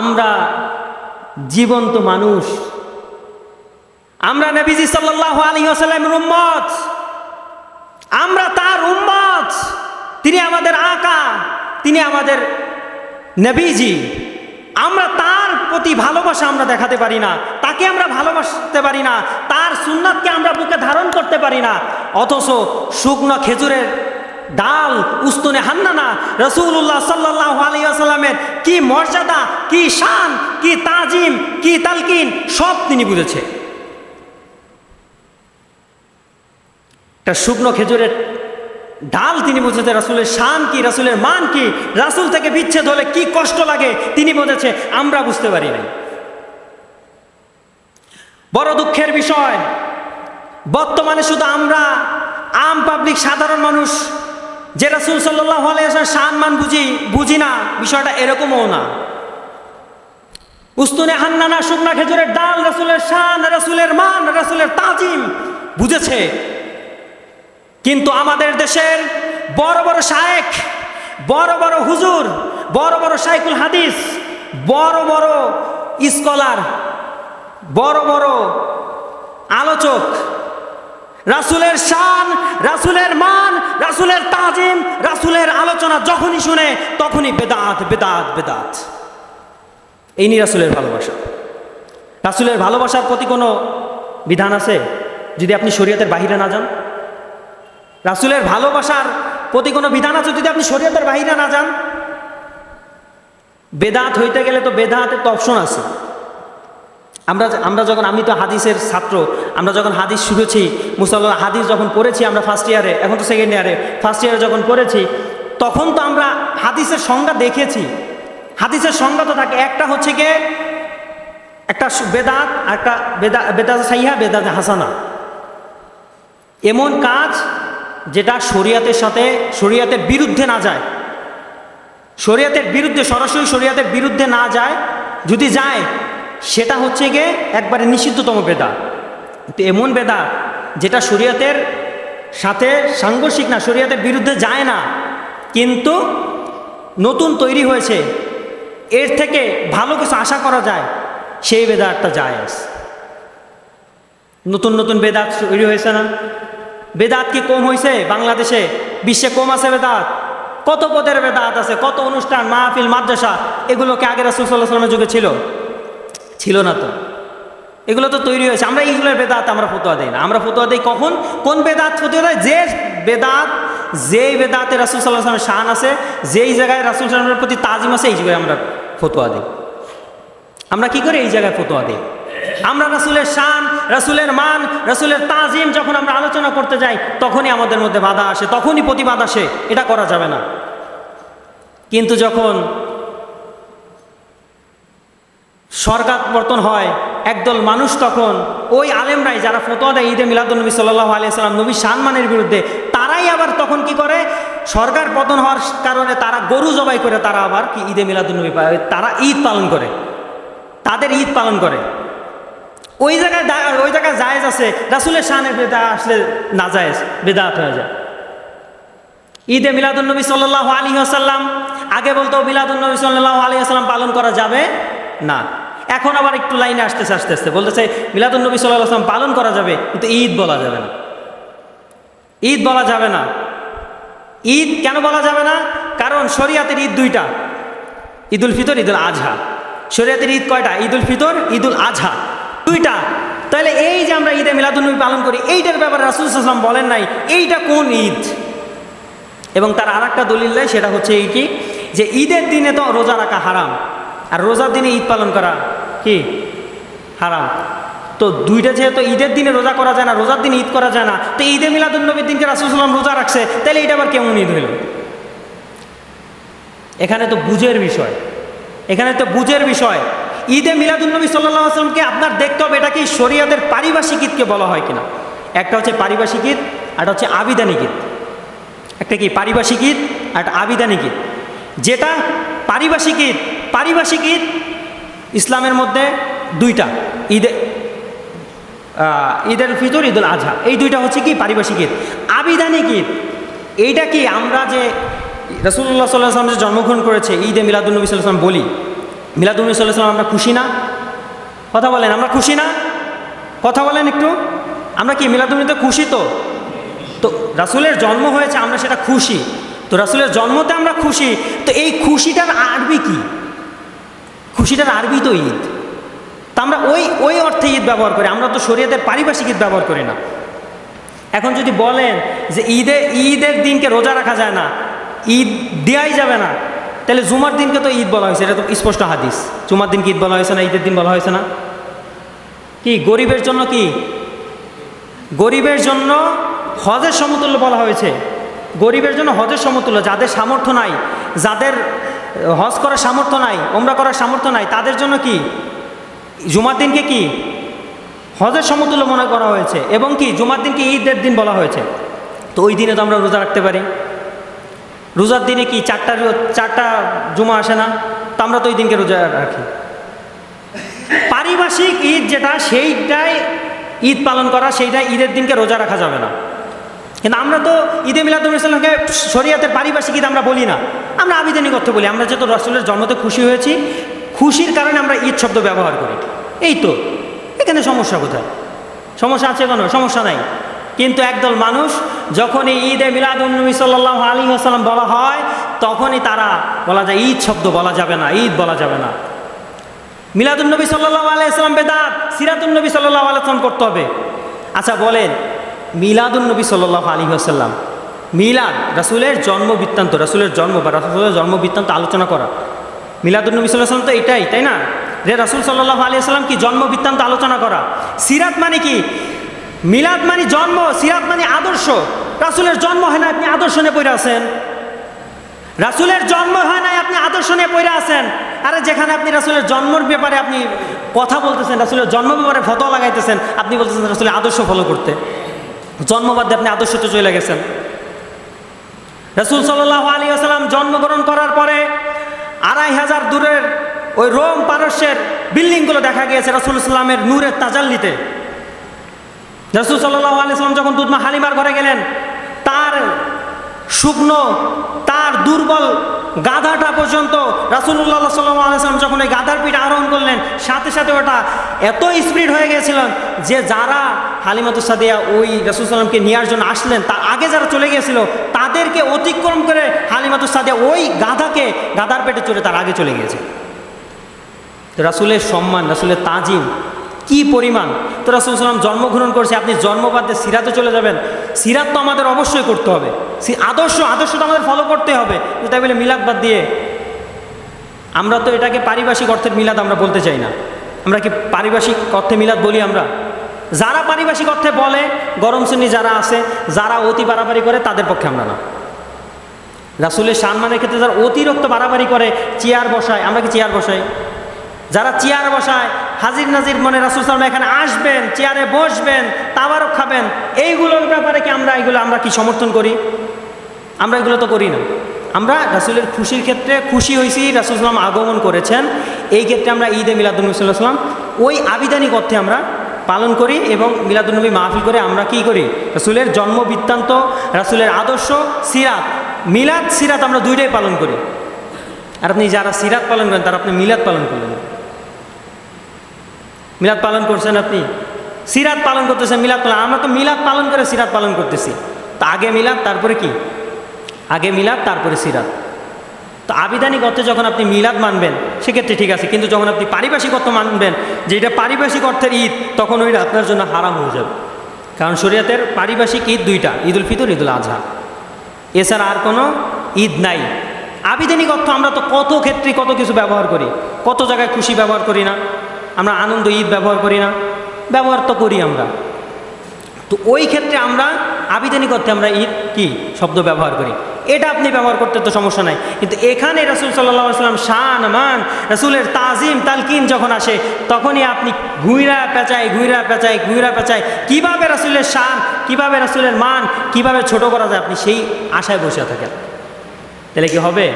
আমরা জীবন্ত মানুষ, আমরা নবীজি সাল্লাল্লাহু আলাইহি ওয়াসাল্লামের উম্মত, আমরা তার উম্মত। তিনি আমাদের আকা, তিনি আমাদের নবীজি। আমরা তার প্রতি ভালোবাসা আমরা দেখাতে পারি না, তাকে আমরা ভালোবাসতে পারি না, তার সুন্নাতকে আমরা বুকে ধারণ করতে পারি না। অথচ শুকনো খেজুরের ডাল, উস্তুনে হান্নানা রাসূলুল্লাহ সাল্লাল্লাহু আলাইহি ওয়াসাল্লামের কি মর্যাদা, কি শান, কি তাজিম, কি তালকিন, সব তিনি বুঝেছে। একটা শুকনো খেজুরের ডাল তিনি বুঝেছে রাসূলের শান কি, রাসূলের মান কি, রাসূল থেকে বিচ্ছেদ হলে কি কষ্ট লাগে তিনি বুঝেছে, আমরা বুঝতে পারি নাই। বড় দুঃখের বিষয়, বর্তমানে শুধু আমরা আম পাবলিক সাধারণ মানুষ যে রাসূল সাল্লাল্লাহু আলাইহি ওয়াসাল্লাম শান মান বুঝি না, বিষয়টা এরকমও না। উস্তুনে হান্নানা শুকনা খেজুরের ডাল রাসূলের শান, রাসূলের মান, রাসূলের তাজিম বুঝেছে। কিন্তু আমাদের দেশের বড় বড় শায়েখ, বড় বড় হুজুর, বড় বড় শাইখুল হাদিস, বড় বড় স্কলার, বড় বড় আলোচক রাসূলের শান, রাসূলের মান, রাসূলের তাজিম, রাসূলের আলোচনা যখনই শুনে তখনই বেদাত বেদাত বেদাত। এই নিয়ে রাসূলের ভালোবাসা। রাসূলের ভালোবাসার প্রতি কোনো বিধান আছে যদি আপনি শরীয়তের বাহিরে না যান? রাসূলের ভালোবাসার প্রতি কোনো বিধান আছে যদি আপনি শরীয়তের বাহিরে না যান? বেদাত হইতে গেলে তো বেদাতের তো অপশন আছে। আমরা যখন, আমি তো হাদিসের ছাত্র, আমরা যখন হাদিস শুনেছি, মুসলমান হাদিস যখন পড়েছি আমরা ফার্স্ট ইয়ারে, এখন তো সেকেন্ড ইয়ারে, ফার্স্ট ইয়ারে যখন পড়েছি তখন তো আমরা হাদিসের সংজ্ঞা দেখেছি। হাদিসের সংজ্ঞা তো থাকে, একটা হচ্ছে গিয়ে একটা বেদাত, একটা বেদাত সাহিহা, বেদাত হাসানা। এমন কাজ যেটা শরীয়তের সাথে, শরীয়তের বিরুদ্ধে না যায়, শরীয়তের বিরুদ্ধে, সরাসরি শরীয়তের বিরুদ্ধে না যায়, যদি যায় সেটা হচ্ছে গিয়ে একবারে নিষিদ্ধতম বেদাত। তো এমন বেদাত যেটা শরীয়তের সাথে সাংঘর্ষিক না, শরীয়তের বিরুদ্ধে যায় না, কিন্তু নতুন তৈরি হয়েছে, এর থেকে ভালো কিছু আশা করা যায়, সেই বেদাতটা জায়েজ। নতুন নতুন বেদাত তৈরি হয়েছে না? বেদাত কি কম হয়েছে বাংলাদেশে? বিশ্বে কম আছে বেদাত? কত পদের বেদাত আছে, কত অনুষ্ঠান, মাহফিল, মাদ্রাসা, এগুলোকে আগে রাসূল সাল্লাল্লাহু আলাইহি ওয়াসাল্লামের যুগে ছিল না তো? এগুলো তো তৈরি হয়েছে। আমরা এইগুলোর বেদাত আমরা ফতোয়া দিই না। আমরা ফতোয়া দিই কখন? কোন বেদাত ফতোয়া দেয়? যেই বেদাতে রাসূল সাল্লাল্লাহু আলাইহি ওয়াসাল্লামের শান আছে, যেই জায়গায় রাসূল সাল্লাল্লাহু আলাইহি ওয়াসাল্লামের প্রতি তাজিম আছে, এই জায়গায় আমরা ফতোয়া দিই। আমরা কি করে এই জায়গায় ফতোয়া দিই? আমরা রাসূলের শান, রাসূলের মান, রাসূলের তাজিম যখন আমরা আলোচনা করতে যাই তখনই আমাদের মধ্যে বাধা আসে, তখনই প্রতিবাদ আসে, এটা করা যাবে না। কিন্তু যখন সরকার পতন হয়, একদল মানুষ, তখন ওই আলেমরাই যারা ফতোয়া দেয় ঈদে মিলাদুন্নবী সাল্লাল্লাহু আলাইহি ওয়াসাল্লাম, নবী শানমানের বিরুদ্ধে, তারাই আবার তখন কি করে, সরকার পতন হওয়ার কারণে তারা গরু জবাই করে, তারা আবার কি ঈদে মিলাদুন্নবী, তারা ঈদ পালন করে, তাদের ঈদ পালন করে। ওই জায়গায় জায়েজ আছে, রাসূলের শানের বেদাত আসলে না জায়েজ, বেদাত হয়ে যায়। ঈদে মিলাদুন্নবী সাল্লাল্লাহু আলাইহি ওয়াসাল্লাম, আগে বলতো মিলাদুন্নবী সাল্লাল্লাহু আলাইহি ওয়াসাল্লাম পালন করা যাবে না, এখন আবার একটু লাইনে আসতেছে বলতেছে মিলাদুন্নবী সাল্লাল্লাহু আলাইহি ওয়াসাল্লাম পালন করা যাবে, কিন্তু ঈদ বলা যাবে না। ঈদ বলা যাবে না। ঈদ কেন বলা যাবে না? কারণ শরীয়তের ঈদ দুইটা, ঈদুল ফিতর, ঈদুল আজহা। শরীয়তের ঈদ কয়টা? ঈদুল ফিতর, ঈদুল আজহা, দুইটা। তাহলে এই যে আমরা ঈদে মিলাদুন্নবী পালন করি, এইটার ব্যাপারে রাসূল সাল্লাল্লাহু আলাইহি ওয়াসাল্লাম বলেন নাই এইটা কোন ঈদ। এবং তার আর একটা দলিল দেয়, সেটা হচ্ছে এই কি, যে ঈদের দিনে তো রোজা রাখা হারাম, আর রোজার দিনে ঈদ পালন করা কি হারাম। তো দুইটা যেহেতু ঈদের দিনে রোজা করা যায় না, রোজার দিনে ঈদ করা যায় না, তো ঈদে মিলাদুন্নবীর দিনকে রাসূল সাল্লাল্লাহু আলাইহি ওয়াসাল্লাম রোজা রাখছে, তাহলে এটা আবার কেমন ঈদ হইল? এখানে তো বুঝের বিষয়, ঈদে মিলাদুন্নবী সাল্লাল্লাহু আলাইহি ওয়াসাল্লামকে আপনার দেখতে হবে এটা কি শরীয়তের পারিভাষিক ঈদকে বলা হয় কিনা। একটা হচ্ছে পারিভাষিক ঈদ, আর হচ্ছে আবিধানিক ঈদ। একটা কি পারিভাষিক ঈদ, আর একটা আবিধানিক ঈদ। যেটা পারিভাষিক ঈদ ইসলামের মধ্যে দুইটা, ঈদুল ফিতর, ঈদুল আজহা, এই দুইটা হচ্ছে কি পারিভাষিক ঈদ। আবিধানিক ঈদ এইটা কি, আমরা যে রাসূলুল্লাহ সাল্লাল্লাহু আলাইহি ওয়াসাল্লাম যে জন্মগ্রহণ করেছে ঈদে মিলাদুন্নবী সাল্লাল্লাহু আলাইহি ওয়াসাল্লাম বলি, মিলাদুন নবী সাল্লাল্লাহু আলাইহি ওয়াসাল্লাম আমরা খুশি না? কথা বলেন, আমরা খুশি না? কথা বলেন একটু। আমরা কি মিলাদুন নবীতে খুশি? তো রাসূলের জন্ম হয়েছে, আমরা সেটা খুশি। তো রাসূলের জন্মতে আমরা খুশি। তো এই খুশিটার আরবি কি? খুশিটার আরবি তো ঈদ। তা আমরা ওই অর্থে ঈদ ব্যবহার করি, আমরা তো শরীয়তের পারিভাষিক ঈদ ব্যবহার করি না। এখন যদি বলেন যে ঈদের দিনকে রোজা রাখা যায় না, ঈদ দেওয়াই যাবে না, তাহলে জুমার দিনকে তো ঈদ বলা হয়েছে, এটা তো স্পষ্ট হাদিস। জুমার দিনকে ঈদ বলা হয়েছে না, ঈদের দিন বলা হয়েছে না? কি গরিবের জন্য, কি গরিবের জন্য হজের সমতুল্য বলা হয়েছে। গরিবের জন্য হজের সমতুল্য, যাদের সামর্থ্য নাই, যাদের হজ করার সামর্থ্য নাই, ওমরা করার সামর্থ্য নাই, তাদের জন্য কি জুমার দিনকে কি হজের সমতুল্য মনে করা হয়েছে, এবং কি জুমার দিনকে ঈদের দিন বলা হয়েছে। তো ওই দিনে তো আমরা রোজা রাখতে পারি। রোজার দিনে কি চারটা জুমা আসে না? তো আমরা তো ওই দিনকে রোজা রাখি। পারিভাষিক ঈদ যেটা, সেইটাই ঈদ পালন করা, সেইটাই ঈদের দিনকে রোজা রাখা যাবে না। কিন্তু আমরা তো ঈদে মিলাদুন নবী সাল্লাল্লাহু আলাইহি ওয়াসাল্লামকে শরীয়তের পারিভাষিক ঈদ আমরা বলি না, আমরা আবিধানিক অর্থে বলি। আমরা যেহেতু রাসূলের জন্মতে খুশি হয়েছি, খুশির কারণে আমরা ঈদ শব্দ ব্যবহার করি। এই তো, এখানে সমস্যা কোথায়? সমস্যা আছে কোনো? সমস্যা নাই। কিন্তু একদল মানুষ যখন এই ঈদে মিলাদুন নবী সাল্লাল্লাহু আলাইহি ওয়াসাল্লাম বলা হয়, তখনই তারা বলা যায় ঈদ শব্দ বলা যাবে না, ঈদ বলা যাবে না। মিলাদুন নবী সাল্লাল্লাহু আলাইহি ওয়াসাল্লাম বেদাত, সিরাতুন নবী সাল্লাল্লাহু আলাইহি ওয়াসাল্লাম করতে হবে। আচ্ছা বলেন, মিলাদুন নবী সাল্লাল্লাহু আলাইহি ওয়াসাল্লাম, মিলাদ রাসূলের জন্ম বৃত্তান্ত, রাসূলের জন্ম বা রাসূলের জন্ম বৃত্তান্ত আলোচনা করা, মিলাদুন নবী সাল্লাল্লাহু আলাইহি ওয়াসাল্লাম তো এটাই, তাই না? যে রাসূল সাল্লাল্লাহু আলাইহি ওয়াসাল্লাম কি জন্ম বৃত্তান্ত আলোচনা করা। সিরাত মানে কি? মিলাদ মানে জন্ম, সিরাত মানে আদর্শ। রাসূলের জন্ম হয় না, আপনি আদর্শ নিয়ে পড়ে আছেন। রাসূলের জন্ম হয় না, আপনি আদর্শ নিয়ে পড়ে আছেন। আরে যেখানে আপনি রাসূলের জন্মের ব্যাপারে আপনি কথা বলতেছেন, রাসূলের জন্ম ব্যাপারে ফতোয়া লাগাইতেছেন, আপনি বলতেছেন রাসূলের আদর্শ ফলো করতে। জন্মবাদ দিয়ে আপনি আদর্শতে চলে গেছেন। রাসূল সাল্লাল্লাহু আলাইহি ওয়াসাল্লাম জন্মগ্রহণ করার পরে ২৫০০ দূরের ওই রোম পারস্যের বিল্ডিংগুলো দেখা গিয়েছে রাসূল ইসলামের নূরের তাজাল্লিতে। রাসূল সাল্লাল্লাহু আলাইহি ওয়াসাল্লাম যখন দুধমা হালিমার ঘরে গেলেন, তার শুকনো, তার দুর্বল গাধাটা পর্যন্ত রাসূলুল্লাহ সাল্লাল্লাহু আলাইহি ওয়াসাল্লাম যখন ওই গাধার পিঠ আরোহণ করলেন, সাথে সাথে ওটা এত স্পিড হয়ে গিয়েছিলেন যে যারা হালিমাতুস সাদিয়া ওই রাসূল সাল্লামকে নেওয়ার জন্য আসলেন, তার আগে যারা চলে গিয়েছিল তাদেরকে অতিক্রম করে হালিমাতুস সাদিয়া ওই গাধার পেটে চড়ে তার আগে চলে গিয়েছে। তো রাসূলের সম্মান, রাসূলের তাজিম কি পরিমাণ! তো রাসূল সাল্লাম জন্মগ্রহণ করছে, আপনি জন্মবাদে সিরাতে চলে যাবেন। সিরাত তো আমাদের অবশ্যই করতে হবে, আদর্শ তো আমাদের ফলো করতে হবে। তাই বলে মিলাদ বাদ দিয়ে আমরা তো এটাকে পারিভাষিক অর্থের মিলাদ আমরা বলতে চাই না। আমরা কি পারিভাষিক অর্থে মিলাদ বলি? আমরা যারা পারিভাষিক অর্থে বলে, গরম শ্রেণী যারা আছে, যারা অতি বাড়াবাড়ি করে, তাদের পক্ষে আমরা না। রাসূলের সম্মানের ক্ষেত্রে যারা অতিরিক্ত বাড়াবাড়ি করে, চেয়ার বসায়, আমরা কি চেয়ার বসাই? যারা চেয়ার বসায়, হাজির নাজির মনে রাসূল সাল্লাল্লাহু এখানে আসবেন, চেয়ারে বসবেন, তাবারক খাবেন, এইগুলোর ব্যাপারে কি আমরা কি সমর্থন করি? আমরা এগুলো তো করি না। আমরা রাসূলের খুশির ক্ষেত্রে খুশি হয়েছি, রাসূল সাল্লাল্লাহু আগমন করেছেন, এই ক্ষেত্রে আমরা ঈদে মিলাদুন নবী সাল্লাল্লাহু আলাইহি ওয়াসাল্লাম ওই আবিধানিক অর্থে আমরা পালন করি, এবং মিলাদুন নবী মাহফিল করে আমরা কি করি? রাসূলের জন্ম বৃত্তান্ত, রাসূলের আদর্শ, সিরাত, মিলাদ সিরাত আমরা দুইটাই পালন করি। আর আপনি যারা সিরাত পালন করেন, তারা আপনি মিলাদ পালন করলেন। মিলাদ পালন করছেন, আপনি সিরাত পালন করতেছেন, মিলাদ পালন। আমরা তো মিলাদ পালন করে সিরাত পালন করতেছি। তো আগে মিলাদ, তারপরে কি? আগে মিলাদ, তারপরে সিরাত। তো আবিধানিক অর্থে যখন আপনি মিলাদ মানবেন, সেক্ষেত্রে ঠিক আছে। কিন্তু যখন আপনি পারিভাষিক অর্থ মানবেন যে এটা পারিভাষিক অর্থের ঈদ, তখন ওইটা আপনার জন্য হারাম হয়ে যাবে। কারণ শরীয়তের পারিভাষিক ঈদ দুইটা, ঈদুল ফিতর, ঈদুল আজহা, এছাড়া আর কোনো ঈদ নাই। আবিধানিক অর্থ আমরা তো কত ক্ষেত্রে কত কিছু ব্যবহার করি, কত জায়গায় খুশি ব্যবহার করি না, আমরা আনন্দ ঈদ ব্যবহার করি না? ব্যবহার তো করি আমরা। তো ওই ক্ষেত্রে আমরা আবিধানিক অর্থে আমরা ঈদ কি শব্দ ব্যবহার করি, এটা আপনি ব্যবহার করতে তো সমস্যা নাই। কিন্তু এখানে রাসূল সাল্লাল্লাহু আলাইহি ওয়াসাল্লাম শান মান, রাসূলের তাজিম তালকিন যখন আসে, তখনই আপনি ঘুইরা পেঁচায় কীভাবে রাসূলের শান, কীভাবে রাসূলের মান, কীভাবে ছোট করা যায়, আপনি সেই আশায় বসে থাকেন। তাহলে কি হবে?